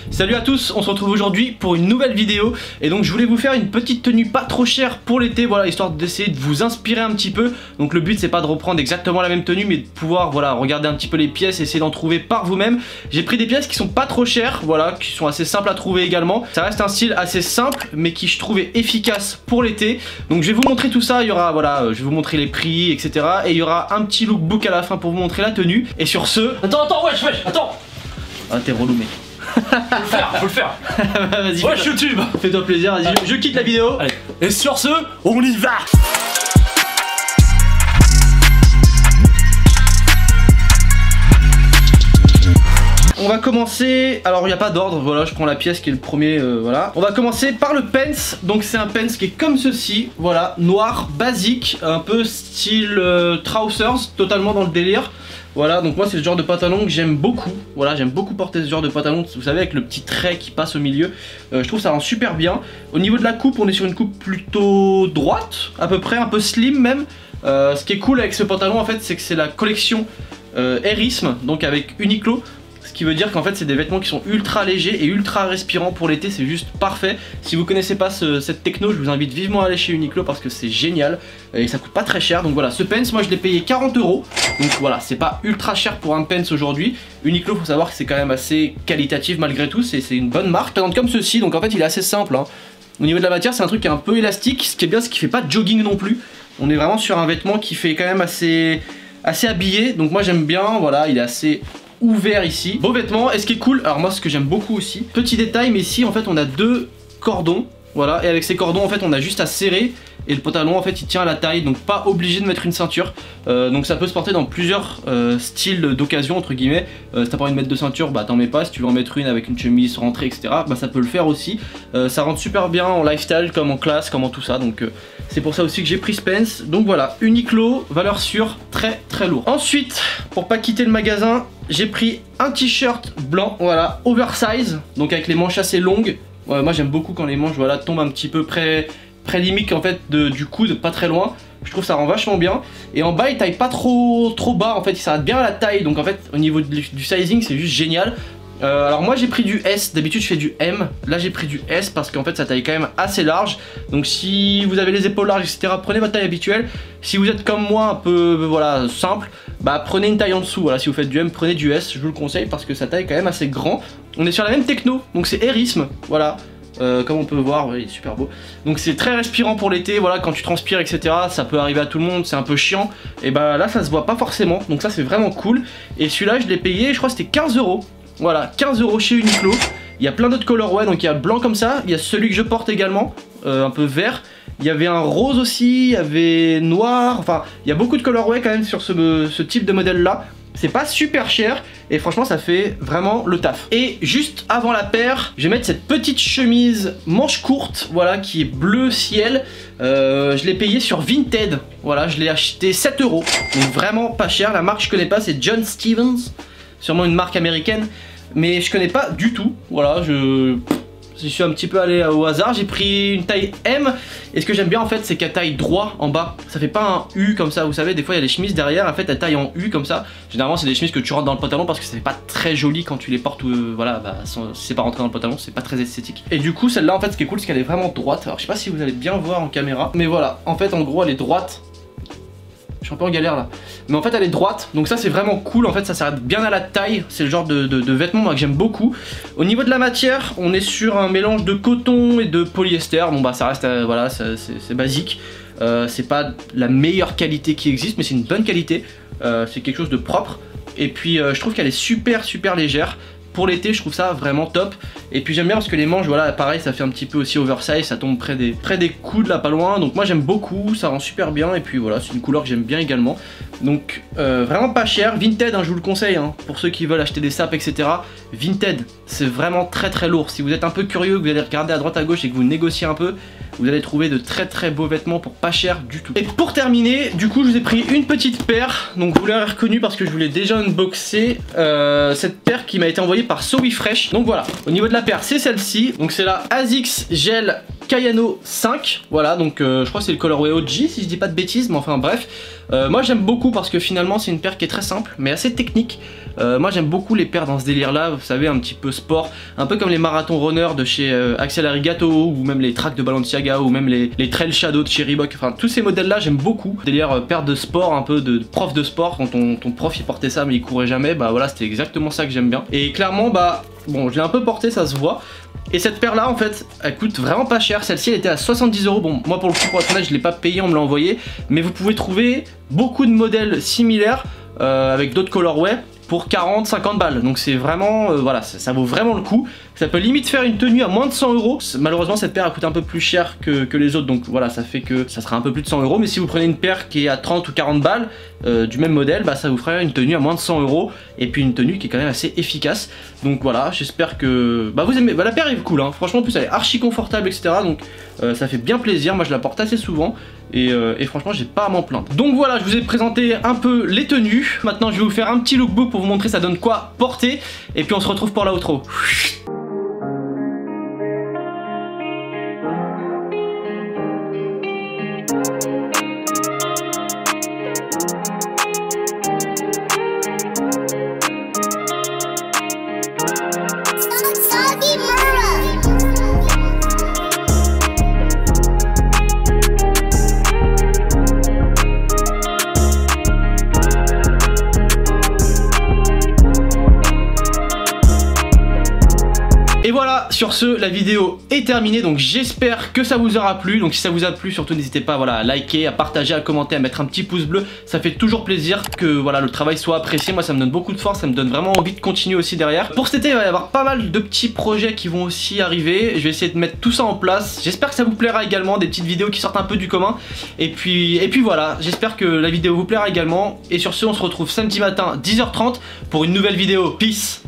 Salut à tous, on se retrouve aujourd'hui pour une nouvelle vidéo. Et donc je voulais vous faire une petite tenue pas trop chère pour l'été, voilà, histoire d'essayer de vous inspirer un petit peu. Donc le but c'est pas de reprendre exactement la même tenue, mais de pouvoir, voilà, regarder un petit peu les pièces, essayer d'en trouver par vous-même. J'ai pris des pièces qui sont pas trop chères, voilà, qui sont assez simples à trouver également. Ça reste un style assez simple, mais qui je trouvais efficace pour l'été. Donc je vais vous montrer tout ça, il y aura, voilà, je vais vous montrer les prix, etc. Et il y aura un petit lookbook à la fin pour vous montrer la tenue. Et sur ce... Attends, wesh, attends. Ah t'es relou mec. Faut le faire. Vas-y, wesh YouTube. Fais-toi plaisir, vas-y, je quitte la vidéo. Allez. Et sur ce, on y va. On va commencer, alors il n'y a pas d'ordre, voilà, je prends la pièce qui est le premier, voilà. On va commencer par le pants, donc c'est un pants qui est comme ceci, voilà, noir, basique, un peu style trousers, totalement dans le délire. Voilà, donc moi c'est le genre de pantalon que j'aime beaucoup. Voilà, j'aime beaucoup porter ce genre de pantalon, vous savez, avec le petit trait qui passe au milieu. Je trouve ça rend super bien. Au niveau de la coupe, on est sur une coupe plutôt droite, à peu près, un peu slim même. Ce qui est cool avec ce pantalon en fait, c'est que c'est la collection Airisme, donc avec Uniqlo. Ce qui veut dire qu'en fait c'est des vêtements qui sont ultra légers et ultra respirants pour l'été, c'est juste parfait. Si vous connaissez pas cette techno, je vous invite vivement à aller chez Uniqlo parce que c'est génial et ça coûte pas très cher. Donc voilà, ce pants, moi je l'ai payé 40 €. Donc voilà, c'est pas ultra cher pour un pants aujourd'hui. Uniqlo, faut savoir que c'est quand même assez qualitatif malgré tout, c'est une bonne marque. Comme ceci, donc en fait il est assez simple, hein. Au niveau de la matière, c'est un truc qui est un peu élastique. Ce qui est bien, c'est qu'il fait pas de jogging non plus. On est vraiment sur un vêtement qui fait quand même assez habillé. Donc moi j'aime bien, voilà, il est assez ouvert ici. Beau vêtement. Et ce qui est cool, alors moi ce que j'aime beaucoup aussi, petit détail, mais ici en fait on a deux cordons, voilà, et avec ces cordons en fait on a juste à serrer et le pantalon en fait il tient à la taille, donc pas obligé de mettre une ceinture. Donc ça peut se porter dans plusieurs styles d'occasion entre guillemets. Si t'as pas envie de mettre de ceinture, bah t'en mets pas. Si tu veux en mettre une avec une chemise rentrée, etc., bah ça peut le faire aussi. Ça rentre super bien en lifestyle comme en classe, comme en tout ça. Donc c'est pour ça aussi que j'ai pris Spence. Donc voilà, Uniqlo, valeur sûre, très très lourd. Ensuite, pour pas quitter le magasin, j'ai pris un t-shirt blanc, voilà, oversize, donc avec les manches assez longues. Ouais, moi j'aime beaucoup quand les manches, voilà, tombent un petit peu près limite en fait du coude, pas très loin. Je trouve ça rend vachement bien. Et en bas il taille pas trop bas, en fait il s'arrête bien à la taille. Donc en fait au niveau du sizing c'est juste génial. Alors moi j'ai pris du S, d'habitude je fais du M. Là j'ai pris du S parce qu'en fait ça taille quand même assez large. Donc si vous avez les épaules larges, etc., prenez votre taille habituelle. Si vous êtes comme moi un peu voilà simple, bah prenez une taille en dessous. Voilà, si vous faites du M, prenez du S, je vous le conseille parce que ça taille quand même assez grand. On est sur la même techno, donc c'est Airisme, voilà. Comme on peut voir, ouais, il est super beau. Donc c'est très respirant pour l'été, voilà, quand tu transpires, etc. Ça peut arriver à tout le monde, c'est un peu chiant. Et bah là ça se voit pas forcément, donc ça c'est vraiment cool. Et celui-là je l'ai payé, je crois que c'était 15 €. Voilà, 15 € chez Uniqlo. Il y a plein d'autres colorways, donc il y a le blanc comme ça, il y a celui que je porte également, un peu vert. Il y avait un rose aussi, il y avait noir, enfin il y a beaucoup de colorways quand même sur ce type de modèle là. C'est pas super cher et franchement ça fait vraiment le taf. Et juste avant la paire, je vais mettre cette petite chemise manche courte, voilà, qui est bleu ciel. Je l'ai payé sur Vinted, voilà, je l'ai acheté 7 €, donc vraiment pas cher. La marque je connais pas, c'est John Stevens, sûrement une marque américaine, mais je connais pas du tout. Voilà, je suis un petit peu allé au hasard, j'ai pris une taille M. Et ce que j'aime bien en fait, c'est qu'elle taille droit en bas. Ça fait pas un U comme ça, vous savez, des fois il y a des chemises derrière, en fait elle taille en U comme ça. Généralement c'est des chemises que tu rentres dans le pantalon parce que c'est pas très joli quand tu les portes, voilà, bah si c'est pas rentré dans le pantalon, c'est pas très esthétique. Et du coup celle-là en fait ce qui est cool, c'est qu'elle est vraiment droite. Alors je sais pas si vous allez bien voir en caméra, mais voilà, en fait en gros elle est droite. Je suis un peu en galère là. Mais en fait elle est droite, donc ça c'est vraiment cool. En fait ça s'arrête bien à la taille. C'est le genre de vêtements moi que j'aime beaucoup. Au niveau de la matière, on est sur un mélange de coton et de polyester. Bon bah ça reste, voilà, c'est basique. C'est pas la meilleure qualité qui existe, mais c'est une bonne qualité. C'est quelque chose de propre. Et puis je trouve qu'elle est super légère. Pour l'été je trouve ça vraiment top. Et puis j'aime bien parce que les manches, voilà, pareil, ça fait un petit peu aussi oversize, ça tombe près des coudes là, pas loin. Donc moi j'aime beaucoup, ça rend super bien. Et puis voilà, c'est une couleur que j'aime bien également. Donc vraiment pas cher. Vinted, hein, je vous le conseille, hein, pour ceux qui veulent acheter des sapes, etc. Vinted, c'est vraiment très lourd. Si vous êtes un peu curieux, que vous allez regarder à droite à gauche et que vous négociez un peu, vous allez trouver de très beaux vêtements pour pas cher du tout. Et pour terminer, du coup je vous ai pris une petite paire. Donc vous l'avez reconnu parce que je vous l'ai déjà unboxé. Cette paire qui m'a été envoyée par So We Fresh. Donc voilà, au niveau de la paire c'est celle-ci. Donc c'est la ASICS Gel Kayano 5, voilà, donc je crois que c'est le colorway OG si je dis pas de bêtises, mais enfin bref. Moi j'aime beaucoup parce que finalement c'est une paire qui est très simple mais assez technique. Moi j'aime beaucoup les paires dans ce délire là, vous savez, un petit peu sport, un peu comme les marathon runners de chez Axel Arigato, ou même les tracks de Balenciaga, ou même les Trail Shadow de chez Reebok, enfin tous ces modèles là j'aime beaucoup. Délire paire de sport, un peu de prof de sport, quand ton prof il portait ça mais il courait jamais, bah voilà c'était exactement ça que j'aime bien. Et clairement bah bon je l'ai un peu porté, ça se voit. Et cette paire là en fait elle coûte vraiment pas cher, celle-ci elle était à 70 €. Bon moi pour le coup pour être honnête je l'ai pas payé, on me l'a envoyé, mais vous pouvez trouver beaucoup de modèles similaires avec d'autres colorways pour 40-50 balles, donc c'est vraiment voilà, ça vaut vraiment le coup. Ça peut limite faire une tenue à moins de 100 €. Malheureusement cette paire elle coûte un peu plus cher que les autres, donc voilà, ça fait que ça sera un peu plus de 100 €. Mais si vous prenez une paire qui est à 30 ou 40 balles du même modèle, bah ça vous ferait une tenue à moins de 100 € et puis une tenue qui est quand même assez efficace. Donc voilà, j'espère que bah vous aimez. Bah la paire est cool, hein. Franchement en plus elle est archi confortable etc. Donc ça fait bien plaisir, moi je la porte assez souvent. Et franchement j'ai pas à m'en plaindre. Donc voilà, je vous ai présenté un peu les tenues. Maintenant je vais vous faire un petit lookbook pour vous montrer ça donne quoi porter. Et puis on se retrouve pour l'outro. Et voilà, sur ce, la vidéo est terminée, donc j'espère que ça vous aura plu. Donc si ça vous a plu, surtout n'hésitez pas voilà, à liker, à partager, à commenter, à mettre un petit pouce bleu. Ça fait toujours plaisir que voilà, le travail soit apprécié. Moi ça me donne beaucoup de force, ça me donne vraiment envie de continuer aussi derrière. Pour cet été, il va y avoir pas mal de petits projets qui vont aussi arriver. Je vais essayer de mettre tout ça en place. J'espère que ça vous plaira également, des petites vidéos qui sortent un peu du commun. Et puis voilà, j'espère que la vidéo vous plaira également. Et sur ce, on se retrouve samedi matin 10h30 pour une nouvelle vidéo. Peace.